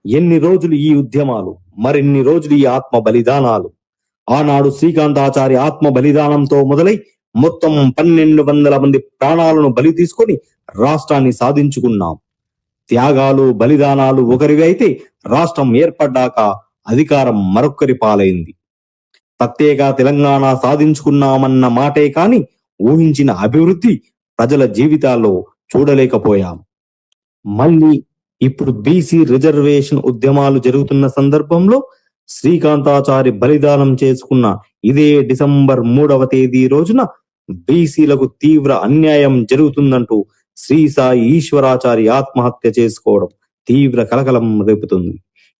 ఎన్ని రోజులు ఈ ఉద్యమాలు, మరిన్ని రోజులు ఈ ఆత్మ బలిదానాలు. ఆనాడు శ్రీకాంతాచారి ఆత్మ బలిదానంతో మొదలై మొత్తం 1200 మంది ప్రాణాలను బలి తీసుకొని రాష్ట్రాన్ని సాధించుకున్నాం. త్యాగాలు బలిదానాలు ఒకరివి అయితే రాష్ట్రం ఏర్పడ్డాక అధికారం మరొక్కరి పాలైంది. ప్రత్యేక తెలంగాణ సాధించుకున్నామన్న మాటే కాని ఊహించిన అభివృద్ధి ప్రజల జీవితాల్లో చూడలేకపోయాం. మళ్ళీ ఇప్పుడు బీసీ రిజర్వేషన్ ఉద్యమాలు జరుగుతున్న సందర్భంలో శ్రీకాంతాచారి బలిదానం చేసుకున్న ఇదే డిసెంబర్ 3వ తేదీ రోజున బీసీలకు తీవ్ర అన్యాయం జరుగుతుందంటూ శ్రీ సాయి ఈశ్వరాచారి ఆత్మహత్య చేసుకోవడం తీవ్ర కలకలం రేపుతుంది.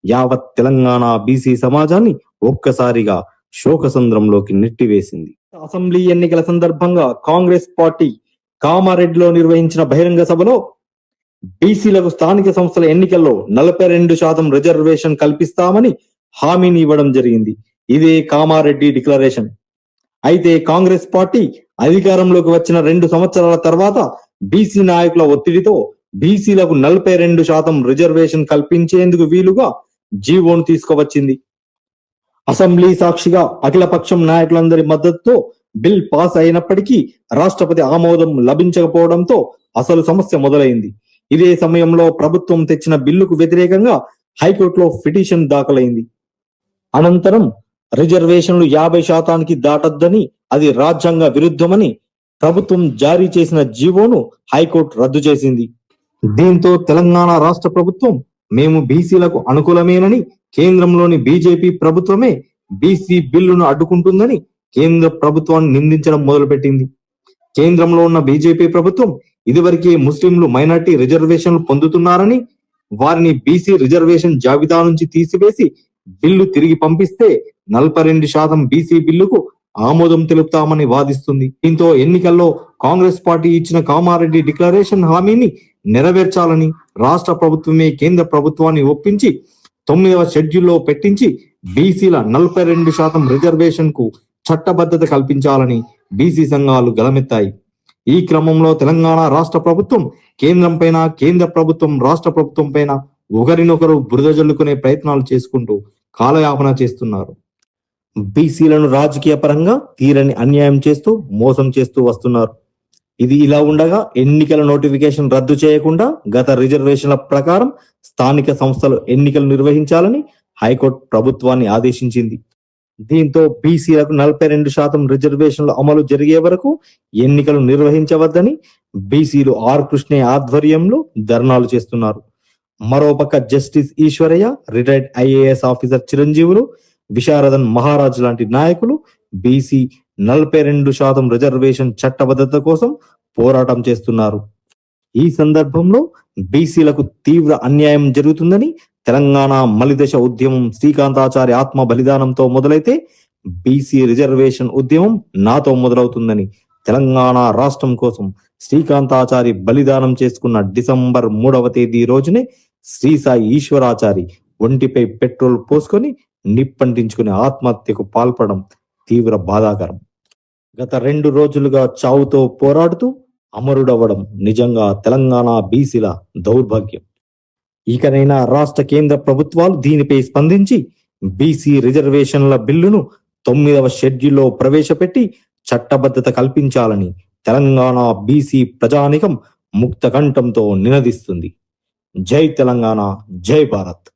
యావత్ తెలంగాణ బీసీ సమాజాన్ని ఒక్కసారిగా శోకసంద్రంలోకి నెట్టివేసింది. అసెంబ్లీ ఎన్నికల సందర్భంగా కాంగ్రెస్ పార్టీ కామారెడ్డిలో నిర్వహించిన బహిరంగ సభలో బీసీలకు స్థానిక సంస్థల ఎన్నికల్లో 42% రిజర్వేషన్ కల్పిస్తామని హామీని ఇవ్వడం జరిగింది. ఇదే కామారెడ్డి డిక్లరేషన్. అయితే కాంగ్రెస్ పార్టీ అధికారంలోకి వచ్చిన 2 సంవత్సరాల తర్వాత బీసీ నాయకుల ఒత్తిడితో బీసీలకు 42% రిజర్వేషన్ కల్పించేందుకు వీలుగా జీవోను తీసుకువచ్చింది. అసెంబ్లీ సాక్షిగా అఖిలపక్షం నాయకులందరి మద్దతుతో బిల్ పాస్ అయినప్పటికీ రాష్ట్రపతి ఆమోదం లభించకపోవడంతో అసలు సమస్య మొదలైంది. ఇదే సమయంలో ప్రభుత్వం తెచ్చిన బిల్లుకు వ్యతిరేకంగా హైకోర్టులో పిటిషన్ దాఖలైంది. అనంతరం రిజర్వేషన్లు 50% దాటొద్దని, అది రాజ్యాంగ విరుద్ధమని ప్రభుత్వం జారీ చేసిన జీవోను హైకోర్టు రద్దు చేసింది. దీంతో తెలంగాణ రాష్ట్ర ప్రభుత్వం మేము బీసీలకు అనుకూలమేనని, కేంద్రంలోని బీజేపీ ప్రభుత్వమే బీసీ బిల్లును అడ్డుకుంటుందని కేంద్ర ప్రభుత్వాన్ని నిందించడం మొదలుపెట్టింది. కేంద్రంలో ఉన్న బీజేపీ ప్రభుత్వం ఇదివరకే ముస్లింలు మైనార్టీ రిజర్వేషన్లు పొందుతున్నారని, వారిని బీసీ రిజర్వేషన్ జాబితా నుంచి తీసివేసి బిల్లు తిరిగి పంపిస్తే 42% బీసీ బిల్లుకు ఆమోదం తెలుపుతామని వాదిస్తుంది. దీంతో ఎన్నికల్లో కాంగ్రెస్ పార్టీ ఇచ్చిన కామారెడ్డి డిక్లరేషన్ హామీని నెరవేర్చాలని రాష్ట్ర ప్రభుత్వమే కేంద్ర ప్రభుత్వాన్ని ఒప్పించి 9వ షెడ్యూల్లో పెట్టించి బీసీల 42% రిజర్వేషన్ కు చట్టబద్ధత కల్పించాలని బీసీ సంఘాలు గలమెత్తాయి. ఈ క్రమంలో తెలంగాణ రాష్ట్ర ప్రభుత్వం కేంద్రం పైన, కేంద్ర ప్రభుత్వం రాష్ట్ర ప్రభుత్వం పైన ఒకరినొకరు బురద జల్లుకునే ప్రయత్నాలు చేసుకుంటూ కాలయాపన చేస్తున్నారు. బీసీలను రాజకీయ పరంగా తీరని అన్యాయం చేస్తూ మోసం చేస్తూ వస్తున్నారు. ఇది ఇలా ఉండగా ఎన్నికల నోటిఫికేషన్ రద్దు చేయకుండా గత రిజర్వేషన్ల ప్రకారం స్థానిక సంస్థలు ఎన్నికలు నిర్వహించాలని హైకోర్టు ప్రభుత్వాన్ని ఆదేశించింది. దీంతో బీసీలకు 42% రిజర్వేషన్ల అమలు జరిగే వరకు ఎన్నికలు నిర్వహించవద్దని బీసీలు ఆర్ కృష్ణయ్య ఆధ్వర్యంలో ధర్నాలు చేస్తున్నారు. మరోపక్క justice Eshwaraiah, retired IAS officer Chiranjeevulu, Visharadan Maharaj లాంటి నాయకులు బీసీ 42% రిజర్వేషన్ చట్టబద్ధత కోసం పోరాటం చేస్తున్నారు. ఈ సందర్భంలో బీసీలకు తీవ్ర అన్యాయం జరుగుతుందని, తెలంగాణ మలిదశ ఉద్యమం శ్రీకాంతాచారి ఆత్మ బలిదానంతో మొదలైతే బీసీ రిజర్వేషన్ ఉద్యమం నాతో మొదలవుతుందని, తెలంగాణ రాష్ట్రం కోసం శ్రీకాంతాచారి బలిదానం చేసుకున్న డిసెంబర్ 3వ తేదీ రోజునే శ్రీ సాయి ఈశ్వరాచారి ఒంటిపై పెట్రోల్ పోసుకొని నిప్పంటించుకుని ఆత్మహత్యకు పాల్పడడం తీవ్ర బాధాకరం. గత 2 రోజులుగా చావుతో పోరాడుతూ అమరుడవ్వడం నిజంగా తెలంగాణ బీసీల దౌర్భాగ్యం. ఇకనైనా రాష్ట్ర కేంద్ర ప్రభుత్వాలు దీనిపై స్పందించి బీసీ రిజర్వేషన్ల బిల్లును 9వ షెడ్యూల్లో ప్రవేశపెట్టి చట్టబద్ధత కల్పించాలని తెలంగాణ బీసీ ప్రజానికం ముక్త కంఠంతో నినదిస్తుంది. జై తెలంగాణ, జై భారత్.